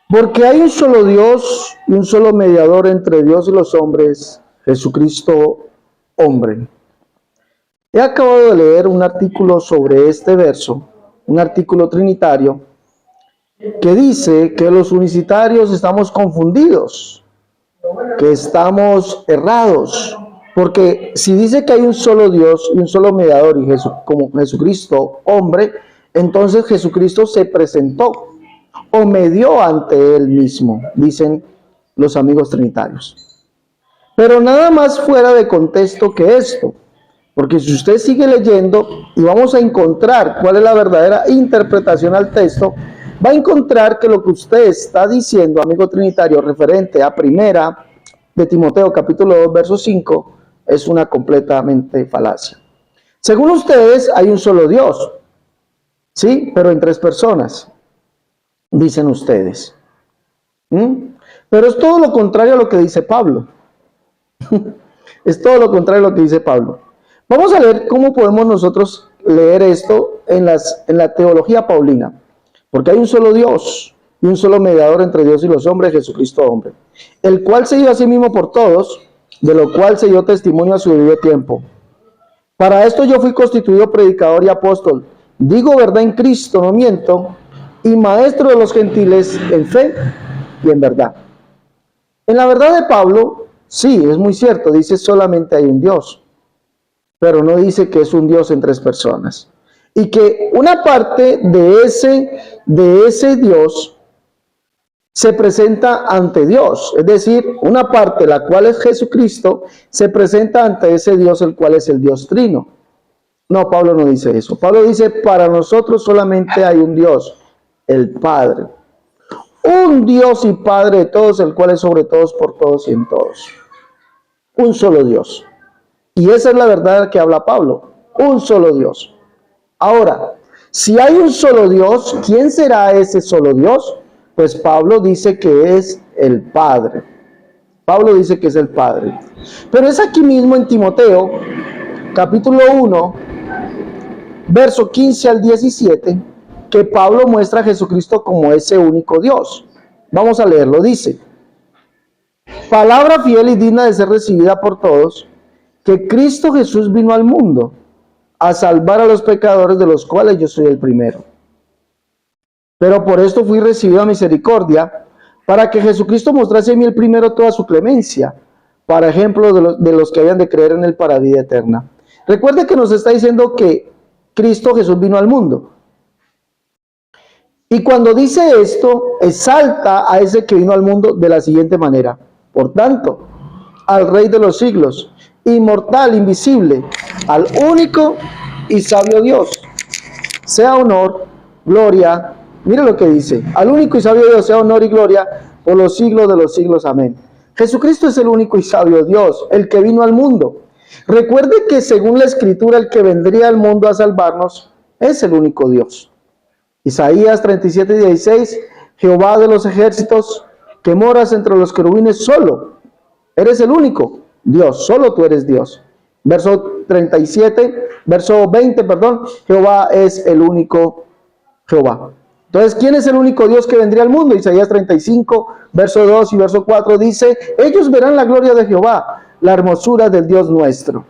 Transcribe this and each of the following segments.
Porque hay un solo Dios y un solo mediador entre Dios y los hombres, Jesucristo, hombre. He acabado de leer un artículo sobre este verso, un artículo trinitario, que dice que los unicitarios estamos confundidos, que estamos errados, porque si dice que hay un solo Dios y un solo mediador, y como Jesucristo, hombre, entonces Jesucristo se presentó o medió ante él mismo, dicen los amigos trinitarios. Pero nada más fuera de contexto que esto, porque si usted sigue leyendo y vamos a encontrar cuál es la verdadera interpretación al texto, va a encontrar que lo que usted está diciendo, amigo trinitario, referente a primera de Timoteo capítulo 2, verso 5, es una completamente falacia. Según ustedes, hay un solo Dios, ¿sí? Pero en tres personas, dicen ustedes. Pero es todo lo contrario a lo que dice Pablo. Es todo lo contrario a lo que dice Pablo. Vamos a ver cómo podemos nosotros leer esto en la teología paulina. Porque hay un solo Dios y un solo mediador entre Dios y los hombres, Jesucristo hombre, el cual se dio a sí mismo por todos, de lo cual se dio testimonio a su debido tiempo. Para esto yo fui constituido predicador y apóstol. Digo verdad en Cristo, no miento, y maestro de los gentiles en fe y en verdad. En la verdad de Pablo, sí, es muy cierto, dice solamente hay un Dios, pero no dice que es un Dios en tres personas. Y que una parte de ese Dios se presenta ante Dios, es decir, una parte, la cual es Jesucristo, se presenta ante ese Dios, el cual es el Dios trino. No, Pablo no dice eso. Pablo dice, para nosotros solamente hay un Dios, el Padre. Un Dios y Padre de todos, el cual es sobre todos, por todos y en todos. Un solo Dios. Y esa es la verdad que habla Pablo. Un solo Dios. Ahora, si hay un solo Dios, ¿quién será ese solo Dios? Pues Pablo dice que es el Padre. Pablo dice que es el Padre. Pero es aquí mismo en Timoteo, capítulo 1, verso 15 al 17, que Pablo muestra a Jesucristo como ese único Dios. Vamos a leerlo, dice: palabra fiel y digna de ser recibida por todos, que Cristo Jesús vino al mundo a salvar a los pecadores, de los cuales yo soy el primero. Pero por esto fui recibido a misericordia, para que Jesucristo mostrase en mí el primero toda su clemencia, para ejemplo de los que habían de creer en él para vida eterna. Recuerde que nos está diciendo que Cristo Jesús vino al mundo. Y cuando dice esto, exalta a ese que vino al mundo de la siguiente manera: por tanto, al Rey de los siglos, inmortal, invisible, al único y sabio Dios, sea honor, gloria, mire lo que dice, al único y sabio Dios sea honor y gloria por los siglos de los siglos, amén. Jesucristo es el único y sabio Dios, el que vino al mundo. Recuerde que según la Escritura, el que vendría al mundo a salvarnos es el único Dios. Isaías 37:16, Jehová de los ejércitos, que moras entre los querubines solo, eres el único Dios, solo tú eres Dios. Verso 20, Jehová es el único Jehová. Entonces, ¿quién es el único Dios que vendría al mundo? Isaías 35, verso 2 y verso 4 dice: ellos verán la gloria de Jehová, la hermosura del Dios nuestro.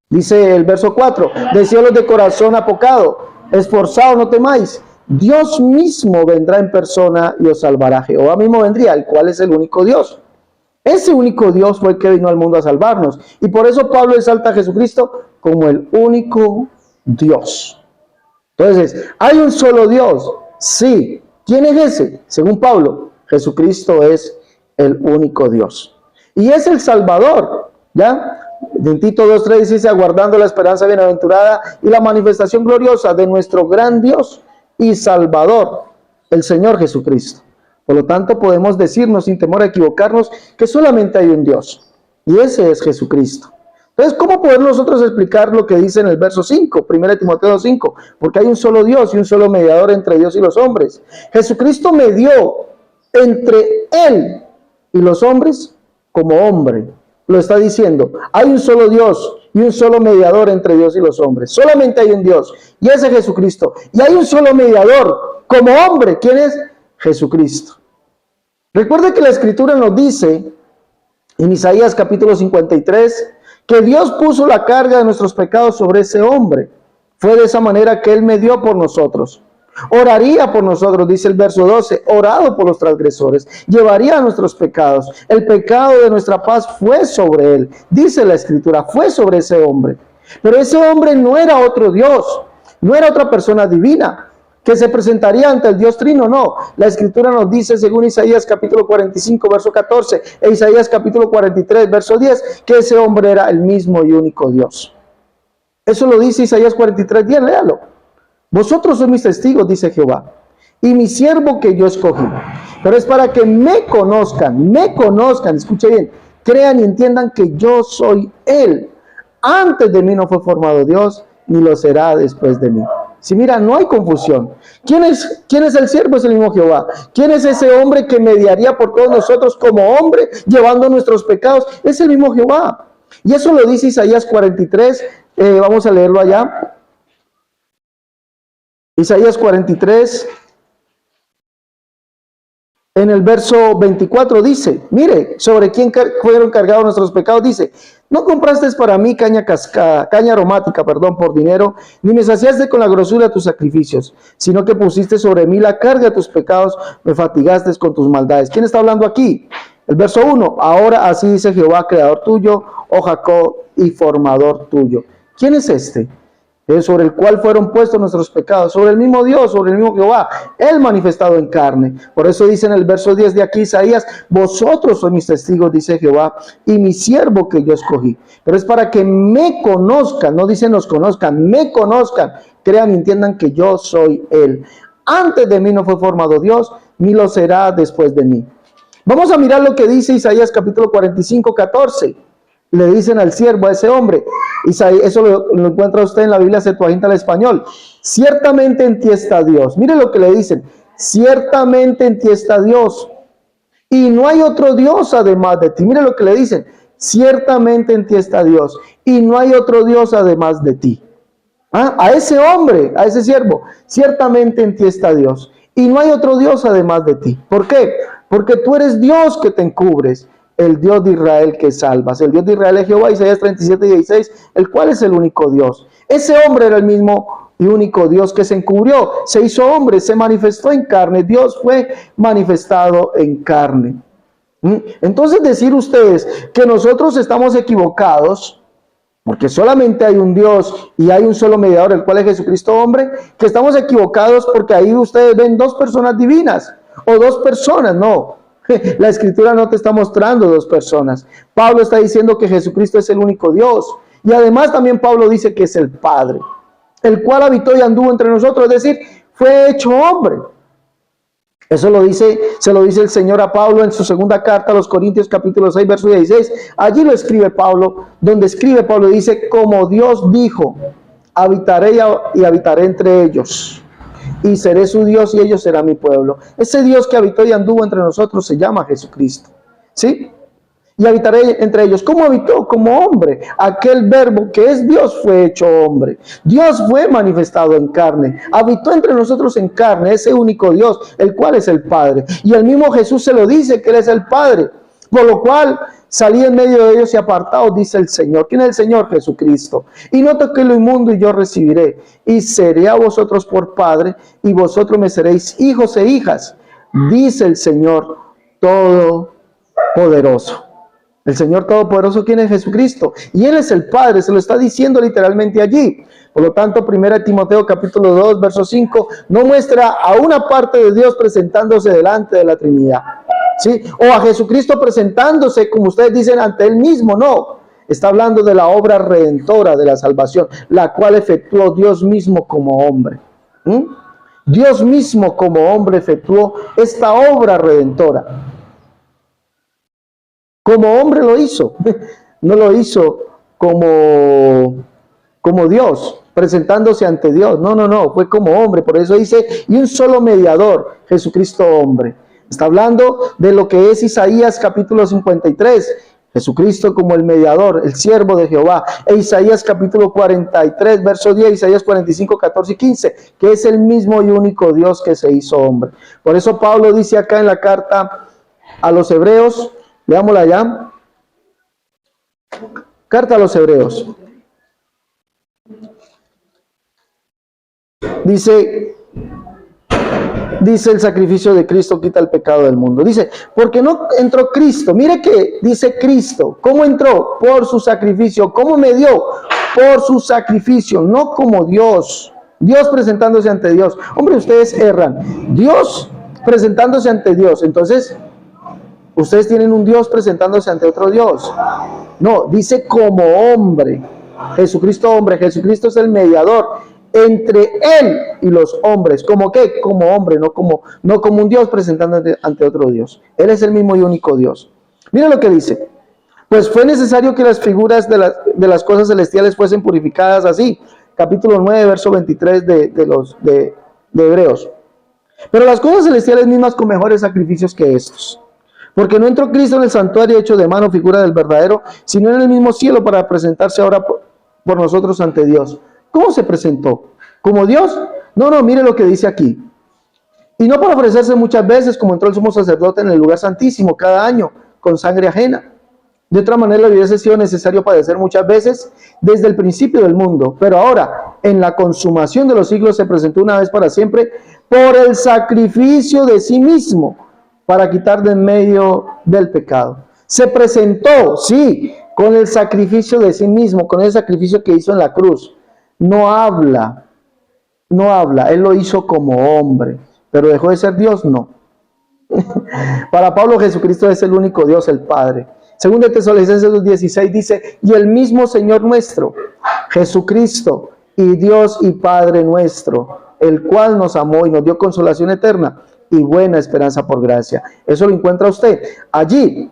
Dice el verso 4, de cielos de corazón apocado, esforzado, no temáis, Dios mismo vendrá en persona y os salvará. Jehová mismo vendría, el cual es el único Dios. Ese único Dios fue el que vino al mundo a salvarnos. Y por eso Pablo exalta a Jesucristo como el único Dios. Entonces, ¿hay un solo Dios? Sí. ¿Quién es ese? Según Pablo, Jesucristo es el único Dios. Y es el Salvador, ¿ya? En Tito 2:3 dice: aguardando la esperanza bienaventurada y la manifestación gloriosa de nuestro gran Dios y Salvador, el Señor Jesucristo. Por lo tanto, podemos decirnos sin temor a equivocarnos que solamente hay un Dios, y ese es Jesucristo. Entonces, ¿cómo podemos nosotros explicar lo que dice en el verso 5, 1 Timoteo 5? Porque hay un solo Dios y un solo mediador entre Dios y los hombres. Jesucristo medió entre Él y los hombres como hombre. Lo está diciendo, hay un solo Dios y un solo mediador entre Dios y los hombres. Solamente hay un Dios, y ese es Jesucristo. Y hay un solo mediador como hombre. ¿Quién es? Jesucristo. Recuerde que la Escritura nos dice en Isaías capítulo 53 que Dios puso la carga de nuestros pecados sobre ese hombre. Fue de esa manera que Él medió por nosotros. Oraría por nosotros, dice el verso 12, orado por los transgresores, llevaría nuestros pecados. El pecado de nuestra paz fue sobre Él, dice la Escritura, fue sobre ese hombre. Pero ese hombre no era otro Dios, no era otra persona divina que se presentaría ante el Dios Trino, no. La Escritura nos dice, según Isaías capítulo 45, verso 14, e Isaías capítulo 43, verso 10, que ese hombre era el mismo y único Dios. Eso lo dice Isaías 43, 10, léalo. Vosotros sois mis testigos, dice Jehová, y mi siervo que yo escogí. Pero es para que me conozcan, escuche bien, crean y entiendan que yo soy Él. Antes de mí no fue formado Dios, ni lo será después de mí. Si mira, no hay confusión. ¿Quién es el siervo? Es el mismo Jehová. ¿Quién es ese hombre que mediaría por todos nosotros como hombre, llevando nuestros pecados? Es el mismo Jehová. Y eso lo dice Isaías 43. Vamos a leerlo allá. Isaías 43, en el verso 24 dice, mire, sobre quién fueron cargados nuestros pecados, dice, no compraste para mí caña aromática, por dinero, ni me saciaste con la grosura de tus sacrificios, sino que pusiste sobre mí la carga de tus pecados, me fatigaste con tus maldades. ¿Quién está hablando aquí? El verso 1, ahora así dice Jehová, creador tuyo, oh Jacob, y formador tuyo. ¿Quién es este? Sobre el cual fueron puestos nuestros pecados, sobre el mismo Dios, sobre el mismo Jehová, Él manifestado en carne. Por eso dice en el verso 10 de aquí Isaías, vosotros sois mis testigos, dice Jehová, y mi siervo que yo escogí. Pero es para que me conozcan, no dice nos conozcan, me conozcan, crean y entiendan que yo soy Él. Antes de mí no fue formado Dios, ni lo será después de mí. Vamos a mirar lo que dice Isaías capítulo 45, 14. Le dicen al siervo, a ese hombre, eso lo encuentra usted en la Biblia Septuaginta al español. Ciertamente en ti está Dios. Mire lo que le dicen. Ciertamente en ti está Dios. Y no hay otro Dios además de ti. Mire lo que le dicen. Ciertamente en ti está Dios. Y no hay otro Dios además de ti. A ese hombre, a ese siervo. Ciertamente en ti está Dios. Y no hay otro Dios además de ti. ¿Por qué? Porque tú eres Dios que te encubres, el Dios de Israel que salvas. El Dios de Israel es Jehová, Isaías 37, 16, el cual es el único Dios. Ese hombre era el mismo y único Dios que se encubrió, se hizo hombre, se manifestó en carne. Dios fue manifestado en carne. Entonces decir ustedes que nosotros estamos equivocados, porque solamente hay un Dios y hay un solo mediador, el cual es Jesucristo hombre, que estamos equivocados porque ahí ustedes ven dos personas divinas o dos personas, no. La Escritura no te está mostrando dos personas. Pablo está diciendo que Jesucristo es el único Dios. Y además también Pablo dice que es el Padre, el cual habitó y anduvo entre nosotros, es decir, fue hecho hombre. Eso se lo dice el Señor a Pablo en su segunda carta a los Corintios capítulo 6, verso 16. Allí lo escribe Pablo, donde escribe Pablo, dice, como Dios dijo, habitaré y habitaré entre ellos. Y seré su Dios y ellos serán mi pueblo. Ese Dios que habitó y anduvo entre nosotros se llama Jesucristo. ¿Sí? Y habitaré entre ellos. ¿Cómo habitó? Como hombre. Aquel verbo que es Dios fue hecho hombre. Dios fue manifestado en carne. Habitó entre nosotros en carne, ese único Dios, el cual es el Padre. Y el mismo Jesús se lo dice que Él es el Padre. Por lo cual salí en medio de ellos y apartados, dice el Señor. ¿Quién es el Señor? Jesucristo. Y no toqué lo inmundo y yo recibiré. Y seré a vosotros por Padre y vosotros me seréis hijos e hijas, dice el Señor Todopoderoso. El Señor Todopoderoso, ¿quién es? Jesucristo. Y Él es el Padre, se lo está diciendo literalmente allí. Por lo tanto, 1 Timoteo capítulo 2, verso 5, no muestra a una parte de Dios presentándose delante de la Trinidad. ¿Sí? O a Jesucristo presentándose, como ustedes dicen, ante Él mismo, no. Está hablando de la obra redentora de la salvación, la cual efectuó Dios mismo como hombre. Dios mismo como hombre efectuó esta obra redentora. Como hombre lo hizo, no lo hizo como Dios, presentándose ante Dios. No, fue como hombre. Por eso dice, y un solo mediador, Jesucristo hombre. Está hablando de lo que es Isaías capítulo 53, Jesucristo como el mediador, el siervo de Jehová. E Isaías capítulo 43, verso 10, Isaías 45, 14 y 15, que es el mismo y único Dios que se hizo hombre. Por eso Pablo dice acá en la carta a los Hebreos, leámosla ya. Carta a los Hebreos. Dice el sacrificio de Cristo quita el pecado del mundo. Dice, porque no entró Cristo. Mire que dice Cristo. ¿Cómo entró? Por su sacrificio. ¿Cómo me dio? Por su sacrificio, no como Dios. Dios presentándose ante Dios. Hombre, ustedes erran. Dios presentándose ante Dios. Entonces, ustedes tienen un Dios presentándose ante otro Dios. No, dice como hombre. Jesucristo hombre. Jesucristo es el mediador entre él y los hombres. ¿Cómo qué? Como hombre, no como un Dios presentándose ante otro Dios. Él es el mismo y único Dios. Mira lo que dice. Pues fue necesario que las figuras de las cosas celestiales fuesen purificadas así. Capítulo 9, verso 23 de Hebreos. Pero las cosas celestiales mismas con mejores sacrificios que estos. Porque no entró Cristo en el santuario hecho de mano, figura del verdadero, sino en el mismo cielo para presentarse ahora por nosotros ante Dios. ¿Cómo se presentó? ¿Como Dios? No, mire lo que dice aquí. Y no para ofrecerse muchas veces, como entró el sumo sacerdote en el lugar santísimo cada año, con sangre ajena. De otra manera, le hubiese sido necesario padecer muchas veces desde el principio del mundo. Pero ahora, en la consumación de los siglos, se presentó una vez para siempre por el sacrificio de sí mismo, para quitar de en medio del pecado. Se presentó, sí, con el sacrificio de sí mismo, con el sacrificio que hizo en la cruz. No habla, él lo hizo como hombre, pero dejó de ser Dios, no. Para Pablo, Jesucristo es el único Dios, el Padre. Según de Tesalonicenses 2:16 dice, y el mismo Señor nuestro, Jesucristo, y Dios y Padre nuestro, el cual nos amó y nos dio consolación eterna y buena esperanza por gracia. Eso lo encuentra usted allí,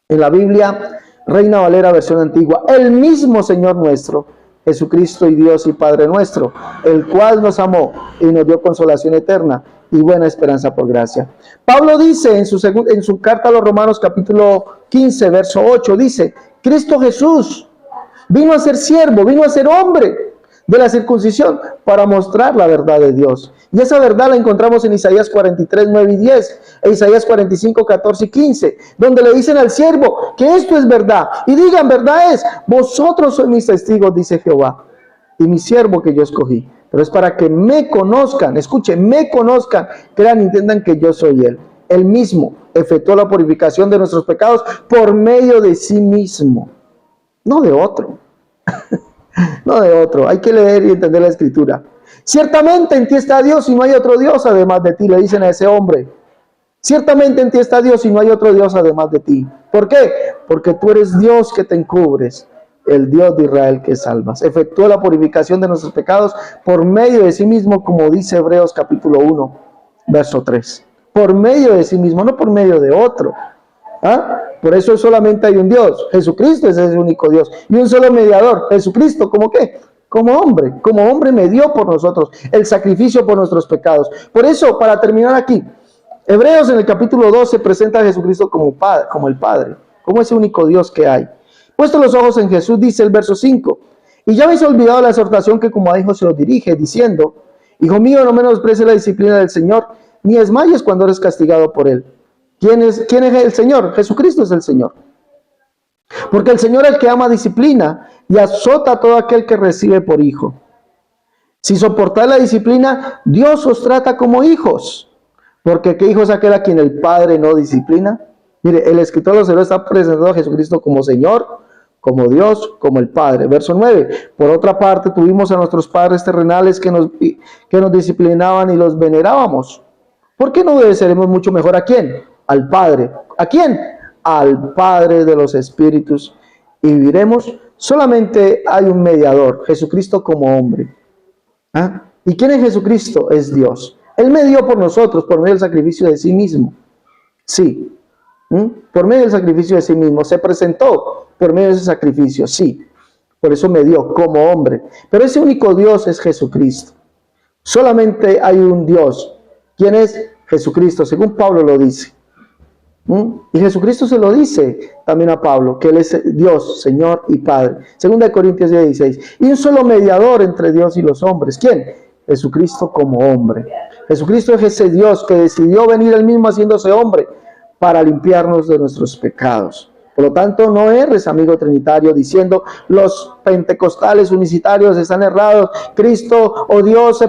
en la Biblia, Reina Valera, versión antigua. El mismo Señor nuestro, Jesucristo y Dios y Padre nuestro, el cual nos amó y nos dio consolación eterna y buena esperanza por gracia. Pablo dice en su carta a los Romanos capítulo 15, verso 8, dice, Cristo Jesús vino a ser siervo, vino a ser hombre de la circuncisión para mostrar la verdad de Dios. Y esa verdad la encontramos en Isaías 43, 9 y 10, e Isaías 45, 14 y 15, donde le dicen al siervo que esto es verdad. Y digan, verdad es, vosotros sois mis testigos, dice Jehová, y mi siervo que yo escogí. Pero es para que me conozcan, escuchen, me conozcan, crean y entiendan que yo soy Él. Él mismo efectuó la purificación de nuestros pecados por medio de sí mismo, no de otro. No de otro, hay que leer y entender la escritura. Ciertamente en ti está Dios y no hay otro Dios además de ti, le dicen a ese hombre. Ciertamente en ti está Dios y no hay otro Dios además de ti. ¿Por qué? Porque tú eres Dios que te encubres, el Dios de Israel que salvas. Efectuó la purificación de nuestros pecados por medio de sí mismo, como dice Hebreos capítulo 1, verso 3. Por medio de sí mismo, no por medio de otro. ¿Ah? Por eso solamente hay un Dios. Jesucristo es el único Dios. Y un solo mediador. Jesucristo, ¿cómo qué? Como hombre me dio por nosotros el sacrificio por nuestros pecados. Por eso, para terminar aquí, Hebreos en el capítulo 12 presenta a Jesucristo como el Padre, como ese único Dios que hay. Puesto los ojos en Jesús, dice el verso 5, y ya habéis olvidado la exhortación que como a hijos se os dirige, diciendo, hijo mío, no menosprecies la disciplina del Señor, ni desmayes cuando eres castigado por él. ¿Quién es el Señor? Jesucristo es el Señor. Porque el Señor es el que ama, disciplina y azota a todo aquel que recibe por hijo. Si soportáis la disciplina, Dios os trata como hijos. Porque ¿qué hijo es aquel a quien el Padre no disciplina? Mire, el escritor de los Hebreos está presentando a Jesucristo como Señor, como Dios, como el Padre. Verso 9. Por otra parte, tuvimos a nuestros padres terrenales que nos disciplinaban y los venerábamos. ¿Por qué no obedeceremos mucho mejor a quién? Al Padre. ¿A quién? Al Padre de los espíritus. Y viviremos. Solamente hay un mediador, Jesucristo como hombre. ¿Ah? ¿Y quién es Jesucristo? Es Dios. Él me dio por nosotros, por medio del sacrificio de sí mismo. Sí. Por medio del sacrificio de sí mismo. Se presentó por medio de ese sacrificio. Sí. Por eso me dio como hombre. Pero ese único Dios es Jesucristo. Solamente hay un Dios. ¿Quién es? Jesucristo, según Pablo lo dice. Y Jesucristo se lo dice también a Pablo, que Él es Dios, Señor y Padre. 2 Corintios 16. Y un solo mediador entre Dios y los hombres. ¿Quién? Jesucristo como hombre. Jesucristo es ese Dios que decidió venir Él mismo haciéndose hombre para limpiarnos de nuestros pecados. Por lo tanto, no erres, amigo trinitario, diciendo los pentecostales unicitarios están errados. Cristo o Dios,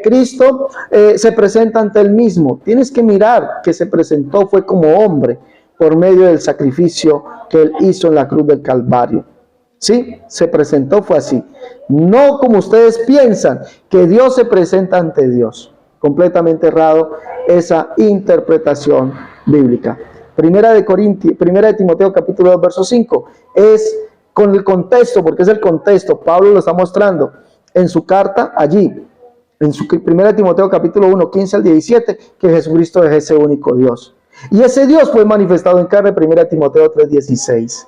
Cristo se presenta ante Él mismo. Tienes que mirar que se presentó fue como hombre por medio del sacrificio que Él hizo en la cruz del Calvario. Sí, se presentó, fue así. No como ustedes piensan, que Dios se presenta ante Dios. Completamente errado esa interpretación bíblica. Primera de Timoteo capítulo 2 verso 5 es con el contexto, porque es el contexto. Pablo lo está mostrando en su carta allí, en su Primera de Timoteo capítulo 1, 15 al 17, que Jesucristo es ese único Dios. Y ese Dios fue manifestado en carne, Primera de Timoteo 3, 16.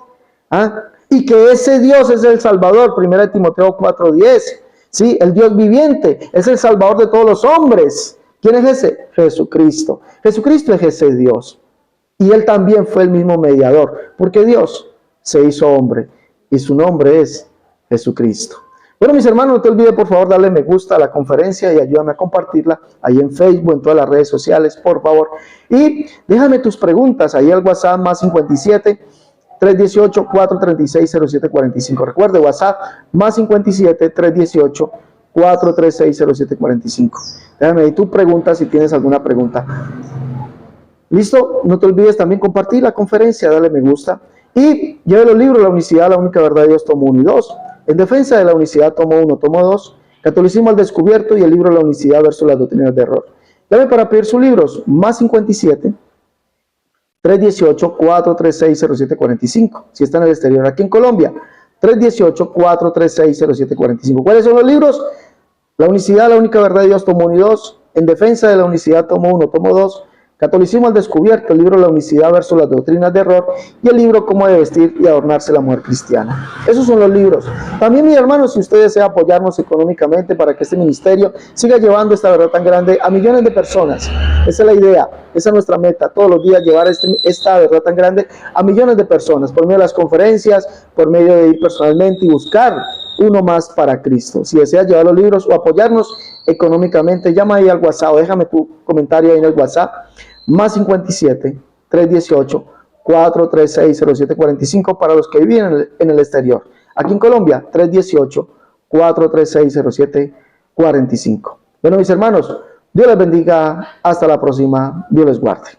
Y que ese Dios es el Salvador, Primera de Timoteo 4, 10. ¿Sí? El Dios viviente es el Salvador de todos los hombres. ¿Quién es ese? Jesucristo. Jesucristo es ese Dios. Y Él también fue el mismo mediador, porque Dios se hizo hombre y su nombre es Jesucristo. Bueno, mis hermanos, no te olvides por favor darle me gusta a la conferencia y ayúdame a compartirla ahí en Facebook, en todas las redes sociales, por favor. Y déjame tus preguntas ahí al WhatsApp más 57 318 436 0745. Recuerde, WhatsApp más 57 318 436 0745. Déjame ahí tu pregunta si tienes alguna pregunta. ¿Listo? No te olvides también compartir la conferencia, dale me gusta. Y lleve los libros, La Unicidad, La Única Verdad de Dios, tomo 1 y 2. En defensa de la unicidad, tomo 1, tomo 2. Catolicismo al descubierto y el libro La Unicidad versus las doctrinas de error. Llame para pedir sus libros, más 57 318 436 0745. Si está en el exterior, aquí en Colombia, 318 436 0745. ¿Cuáles son los libros? La Unicidad, La Única Verdad de Dios, tomo 1 y 2. En defensa de la unicidad, tomo 1, tomo 2. Catolicismo al descubierto, el libro La Unicidad versus las doctrinas de error y el libro Cómo de vestir y adornarse la mujer cristiana. Esos son los libros. También, mis hermanos, si usted desea apoyarnos económicamente para que este ministerio siga llevando esta verdad tan grande a millones de personas. Esa es la idea, esa es nuestra meta, todos los días llevar esta verdad tan grande a millones de personas, por medio de las conferencias, por medio de ir personalmente y buscar uno más para Cristo. Si deseas llevar los libros o apoyarnos económicamente, llama ahí al WhatsApp o déjame tu comentario ahí en el WhatsApp, más 57 318 436 0745 para los que viven en el exterior. Aquí en Colombia, 318 436 0745. Bueno, mis hermanos, Dios les bendiga. Hasta la próxima. Dios les guarde.